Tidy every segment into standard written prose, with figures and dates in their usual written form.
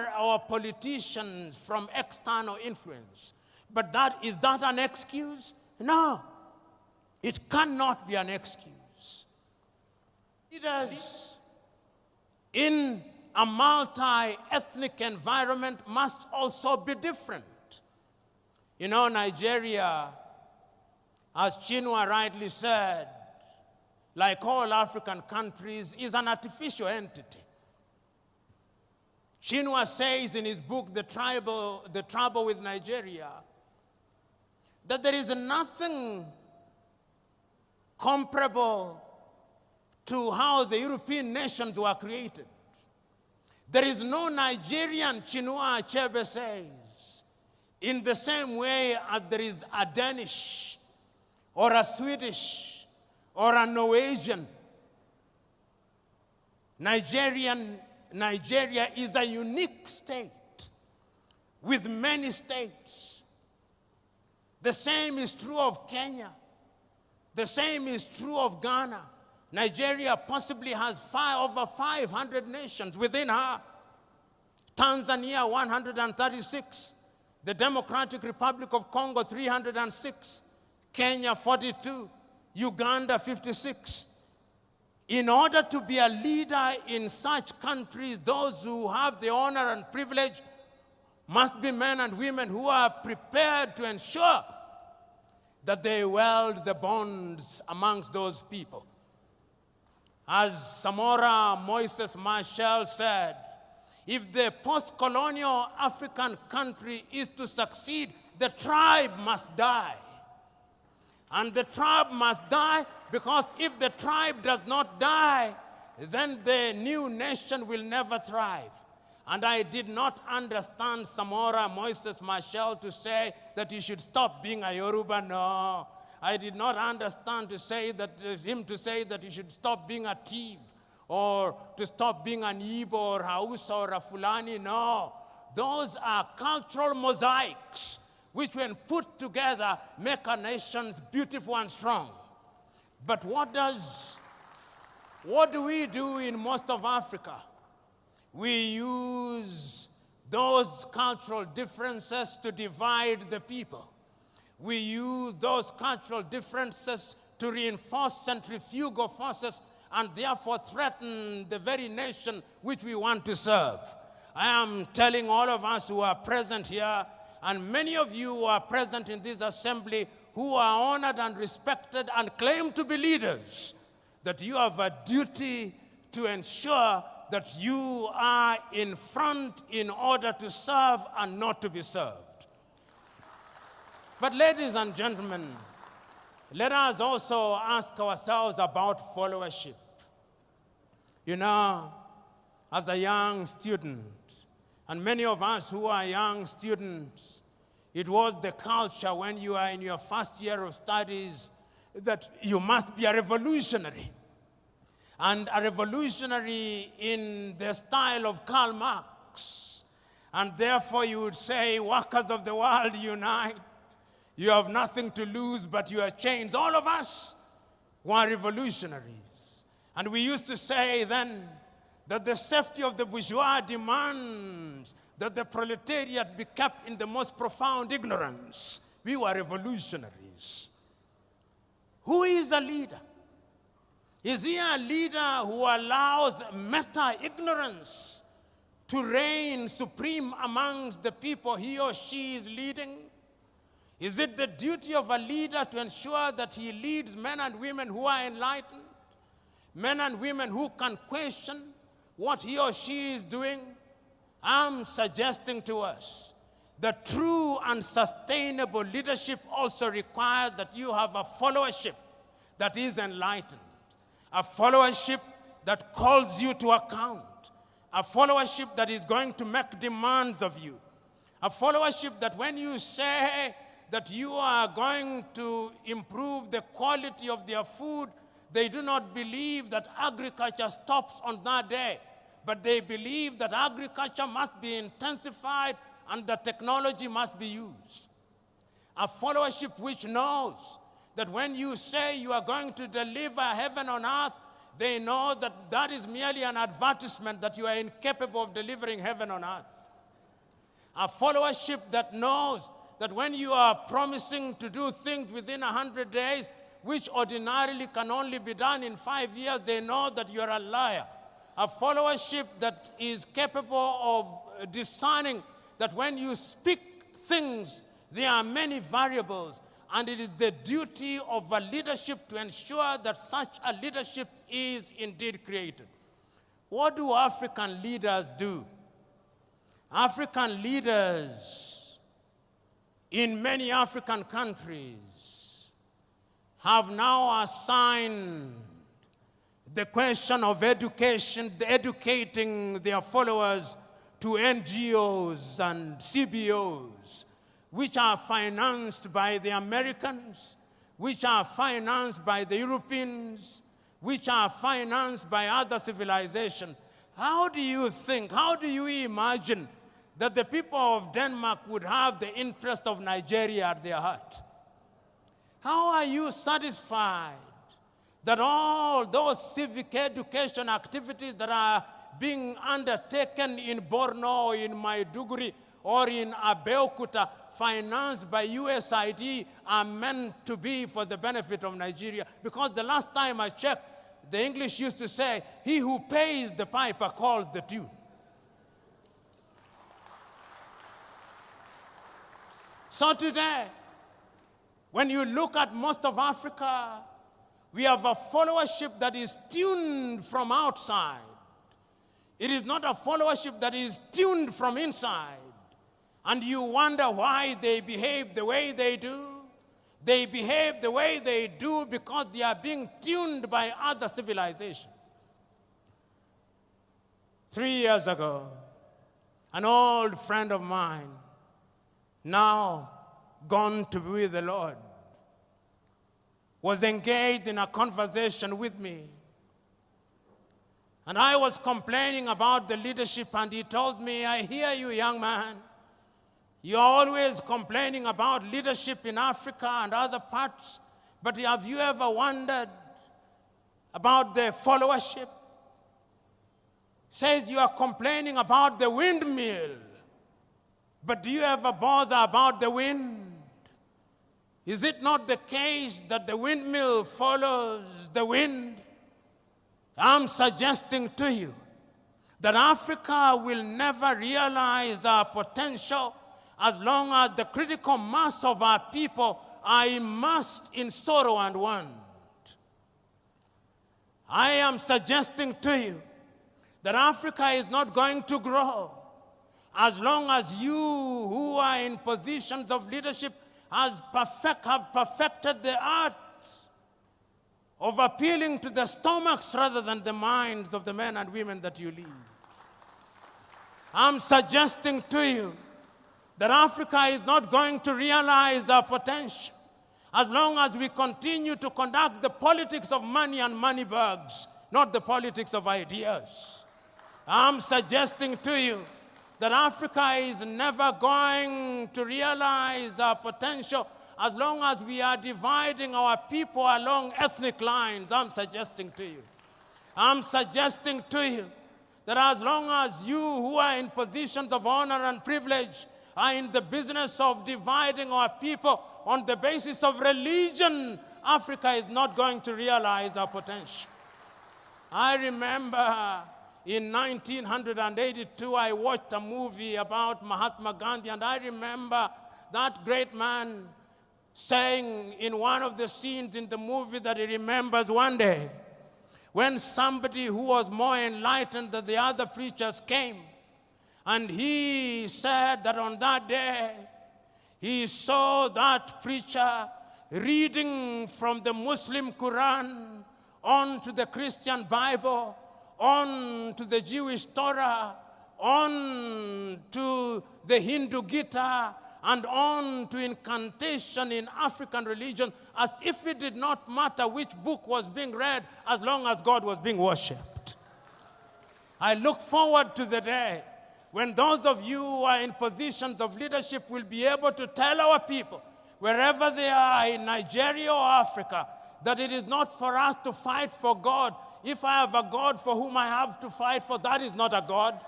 hinder our politicians from external influence. But is that an excuse? No. It cannot be an excuse. Leaders in a multi-ethnic environment must also be different. You know, Nigeria, as Chinua rightly said, like all African countries, is an artificial entity. Chinua says in his book, The Trouble with Nigeria, that there is nothing comparable to how the European nations were created. There is no Nigerian, Chinua Achebe says, in the same way as there is a Danish or a Swedish or a Norwegian. Nigeria is a unique state with many states. The same is true of Kenya. The same is true of Ghana. Nigeria possibly has over 500 nations within her. Tanzania, 136. The Democratic Republic of Congo, 306. Kenya, 42. Uganda, 56. In order to be a leader in such countries, those who have the honor and privilege must be men and women who are prepared to ensure that they weld the bonds amongst those people. As Samora Moises Machel said, if the post-colonial African country is to succeed, the tribe must die. And the tribe must die because if the tribe does not die, then the new nation will never thrive. And I did not understand Samora Moises Machel to say that you should stop being a Yoruba. No. I did not understand him to say that you should stop being a thief or to stop being an Igbo or Hausa or a Fulani. No. Those are cultural mosaics which, when put together, make our nations beautiful and strong. But what do we do in most of Africa? We use those cultural differences to divide the people. We use those cultural differences to reinforce centrifugal forces and therefore threaten the very nation which we want to serve. I am telling all of us who are present here, and many of you who are present in this assembly who are honored and respected and claim to be leaders, that you have a duty to ensure that you are in front in order to serve and not to be served. But ladies and gentlemen, let us also ask ourselves about followership. You know, as a young student, and many of us who are young students, it was the culture when you are in your first year of studies that you must be a revolutionary. And a revolutionary in the style of Karl Marx. And therefore you would say, workers of the world, unite. You have nothing to lose but your chains. All of us were revolutionaries. And we used to say then that the safety of the bourgeois demands that the proletariat be kept in the most profound ignorance. We were revolutionaries. Who is a leader? Is he a leader who allows meta-ignorance to reign supreme amongst the people he or she is leading? Is it the duty of a leader to ensure that he leads men and women who are enlightened? Men and women who can question what he or she is doing? I'm suggesting to us that true and sustainable leadership also requires that you have a followership that is enlightened. A followership that calls you to account. A followership that is going to make demands of you. A followership that when you say that you are going to improve the quality of their food, they do not believe that agriculture stops on that day, but they believe that agriculture must be intensified and the technology must be used. A followership which knows that when you say you are going to deliver heaven on earth, they know that that is merely an advertisement that you are incapable of delivering heaven on earth. A followership that knows that when you are promising to do things within 100 days, which ordinarily can only be done in 5 years, they know that you are a liar. A followership that is capable of discerning that when you speak things, there are many variables, and it is the duty of a leadership to ensure that such a leadership is indeed created. What do African leaders do? African leaders in many African countries have now assigned the question of education, educating their followers to NGOs and CBOs, which are financed by the Americans, which are financed by the Europeans, which are financed by other civilizations. How do you think, how do you imagine that the people of Denmark would have the interest of Nigeria at their heart? How are you satisfied that all those civic education activities that are being undertaken in Borno, in Maiduguri, or in Abeokuta, financed by USAID, are meant to be for the benefit of Nigeria? Because the last time I checked, the English used to say, he who pays the piper calls the tune. So today, when you look at most of Africa, we have a followership that is tuned from outside. It is not a followership that is tuned from inside. And you wonder why they behave the way they do. They behave the way they do because they are being tuned by other civilizations. 3 years ago, an old friend of mine, now gone to be with the Lord, was engaged in a conversation with me. And I was complaining about the leadership, and he told me, I hear you, young man. You're always complaining about leadership in Africa and other parts, but have you ever wondered about the followership? Says you are complaining about the windmill, but do you ever bother about the wind? Is it not the case that the windmill follows the wind? I'm suggesting to you that Africa will never realize our potential as long as the critical mass of our people are immersed in sorrow and want. I am suggesting to you that Africa is not going to grow as long as you who are in positions of leadership have perfected the art of appealing to the stomachs rather than the minds of the men and women that you lead. I'm suggesting to you that Africa is not going to realize our potential as long as we continue to conduct the politics of money and money bags, not the politics of ideas. I'm suggesting to you that Africa is never going to realize our potential as long as we are dividing our people along ethnic lines. I'm suggesting to you that as long as you who are in positions of honor and privilege are in the business of dividing our people on the basis of religion, Africa is not going to realize our potential. I remember in 1982, I watched a movie about Mahatma Gandhi, and I remember that great man saying in one of the scenes in the movie that he remembers one day when somebody who was more enlightened than the other preachers came, and he said that on that day he saw that preacher reading from the Muslim Quran on to the Christian Bible, on to the Jewish Torah, on to the Hindu Gita, and on to incantation in African religion, as if it did not matter which book was being read as long as God was being worshipped. I look forward to the day when those of you who are in positions of leadership will be able to tell our people, wherever they are in Nigeria or Africa, that it is not for us to fight for God. If I have a God for whom I have to fight for, that is not a God.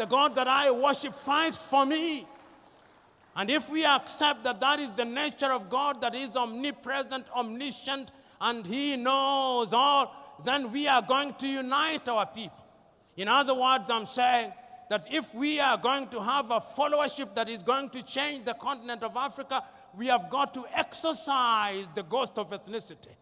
the God that I worship fights for me. And if we accept that that is the nature of God, that is omnipresent, omniscient, and He knows all, then we are going to unite our people. In other words, I'm saying that if we are going to have a followership that is going to change the continent of Africa, we have got to exorcise the ghost of ethnicity.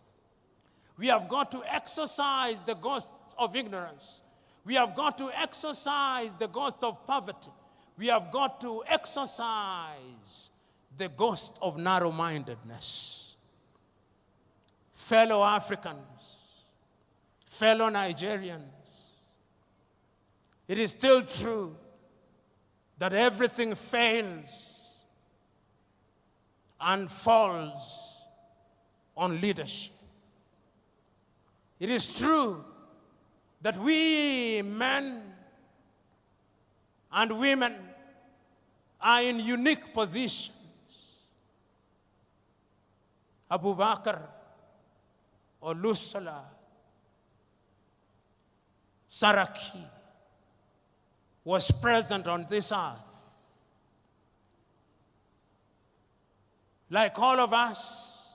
We have got to exorcise the ghost of ignorance. We have got to exorcise the ghost of poverty. We have got to exorcise the ghost of narrow-mindedness. Fellow Africans, fellow Nigerians, it is still true that everything fails and falls on leadership. It is true that we men and women are in unique positions. Abubakar, Olusala, Saraki was present on this earth. Like all of us,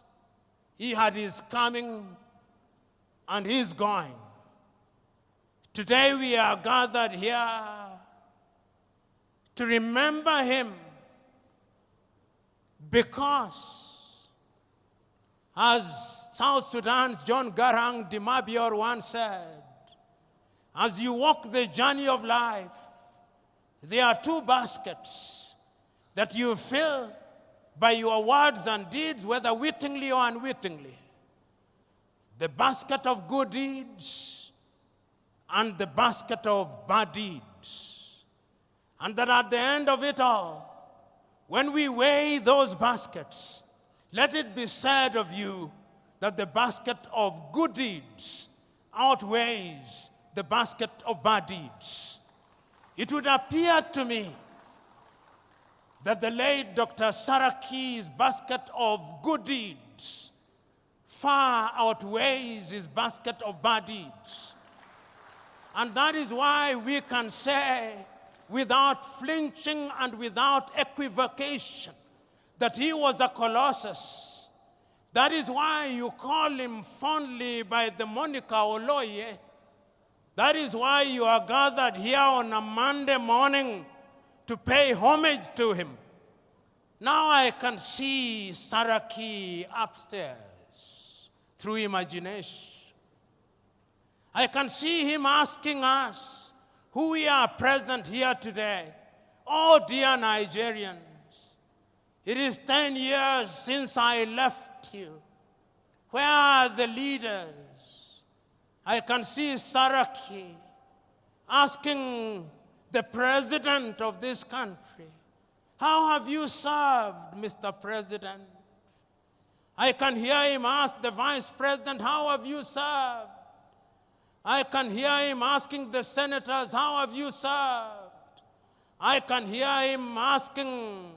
he had his coming and his going. Today we are gathered here to remember him because, as South Sudan's John Garang Dimabior once said, as you walk the journey of life, there are two baskets that you fill by your words and deeds, whether wittingly or unwittingly. The basket of good deeds and the basket of bad deeds. And that at the end of it all, when we weigh those baskets, let it be said of you that the basket of good deeds outweighs the basket of bad deeds. It would appear to me that the late Dr. Saraki's basket of good deeds far outweighs his basket of bad deeds. And that is why we can say, without flinching and without equivocation, that he was a colossus. That is why you call him fondly by the moniker Oloye. That is why you are gathered here on a Monday morning to pay homage to him. Now I can see Saraki upstairs through imagination. I can see him asking us, who we are present here today, oh dear Nigerians, it is 10 years since I left you. Where are the leaders? I can see Saraki asking the president of this country, how have you served, Mr. President? I can hear him ask the vice president, how have you served? I can hear him asking the senators, how have you served? I can hear him asking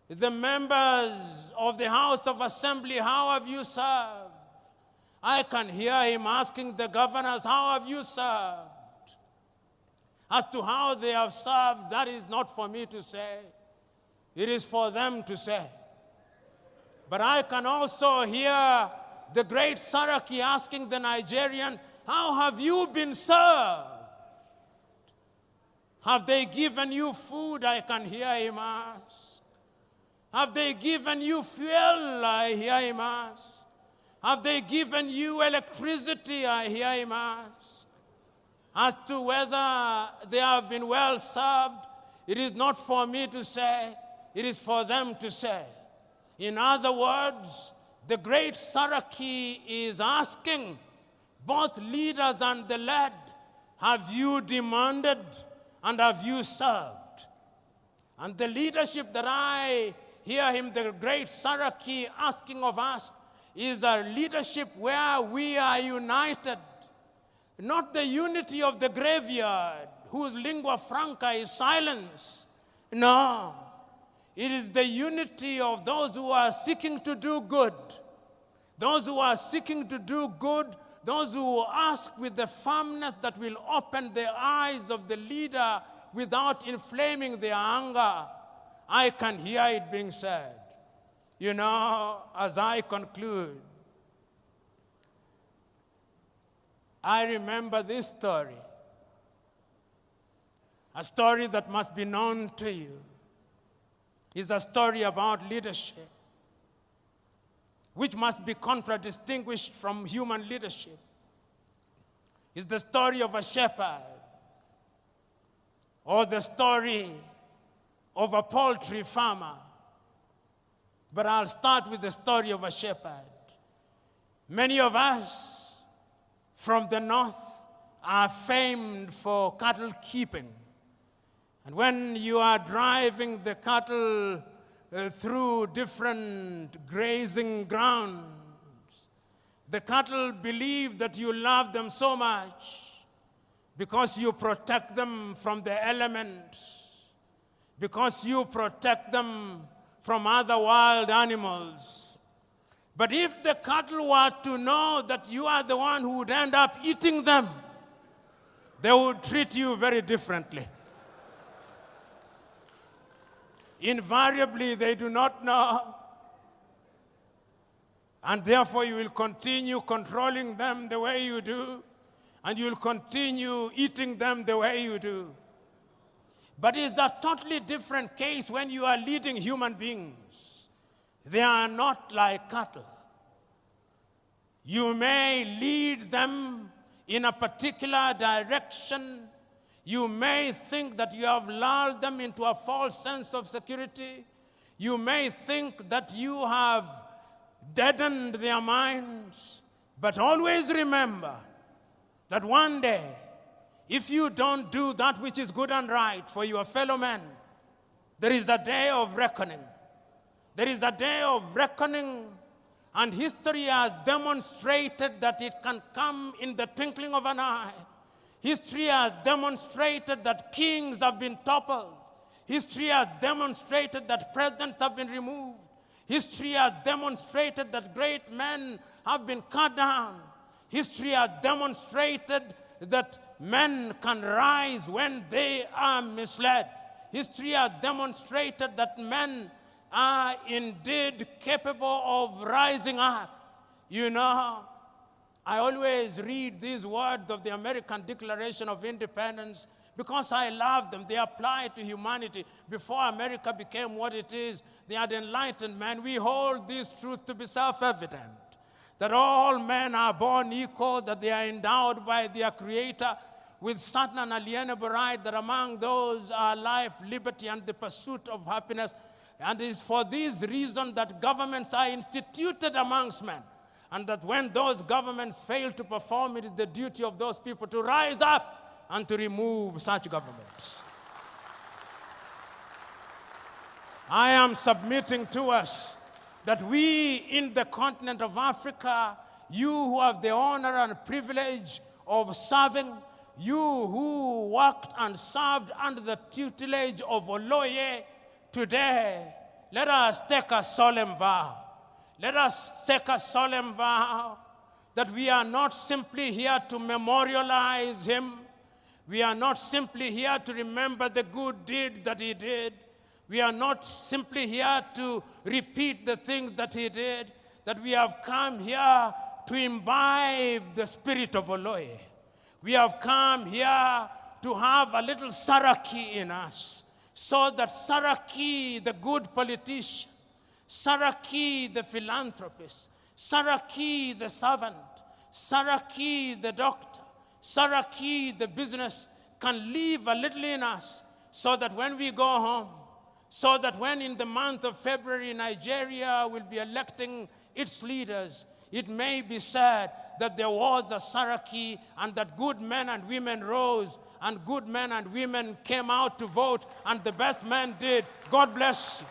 the members of the House of Assembly, how have you served? I can hear him asking the governors, how have you served? As to how they have served, that is not for me to say. It is for them to say. But I can also hear the great Saraki asking the Nigerians, how have you been served? Have they given you food? I can hear him ask. Have they given you fuel? I hear him ask. Have they given you electricity? I hear him ask. As to whether they have been well served, it is not for me to say, it is for them to say. In other words, the great Saraki is asking both leaders and the led, have you demanded and have you served? And the leadership that I hear him, the great Saraki, asking of us is a leadership where we are united. Not the unity of the graveyard, whose lingua franca is silence. No. It is the unity of those who are seeking to do good. Those who are seeking to do good, those who ask with the firmness that will open the eyes of the leader without inflaming their anger. I can hear it being said. You know, as I conclude, I remember this story, a story that must be known to you. It's a story about leadership, which must be contradistinguished from human leadership. It's the story of a shepherd, or the story of a poultry farmer. But I'll start with the story of a shepherd. Many of us from the north are famed for cattle keeping. And when you are driving the cattle through different grazing grounds, the cattle believe that you love them so much because you protect them from the elements, because you protect them from other wild animals. But if the cattle were to know that you are the one who would end up eating them, they would treat you very differently. Invariably, they do not know. And therefore, you will continue controlling them the way you do, and you will continue eating them the way you do. But it's a totally different case when you are leading human beings. They are not like cattle. You may lead them in a particular direction. You may think that you have lulled them into a false sense of security. You may think that you have deadened their minds. But always remember that one day, if you don't do that which is good and right for your fellow men, there is a day of reckoning. There is a day of reckoning, and history has demonstrated that it can come in the twinkling of an eye. History has demonstrated that kings have been toppled. History has demonstrated that presidents have been removed. History has demonstrated that great men have been cut down. History has demonstrated that men can rise when they are misled. History has demonstrated that men are indeed capable of rising up. You know, I always read these words of the American Declaration of Independence because I love them. They apply to humanity. Before America became what it is, they had enlightened men. We hold these truths to be self-evident, that all men are born equal, that they are endowed by their Creator with certain unalienable right, that among those are life, liberty, and the pursuit of happiness. And it is for this reason that governments are instituted amongst men. And that when those governments fail to perform, it is the duty of those people to rise up and to remove such governments. I am submitting to us that we in the continent of Africa, you who have the honor and privilege of serving, you who worked and served under the tutelage of Oloye, today, let us take a solemn vow. Let us take a solemn vow that we are not simply here to memorialize him. We are not simply here to remember the good deeds that he did. We are not simply here to repeat the things that he did. That we have come here to imbibe the spirit of Oloye. We have come here to have a little Saraki in us, so that Saraki, the good politician, Saraki, the philanthropist, Saraki, the servant, Saraki, the doctor, Saraki, the business, can live a little in us, so that when we go home, so that when in the month of February Nigeria will be electing its leaders, it may be said that there was a Saraki and that good men and women rose and good men and women came out to vote and the best men did. God bless you.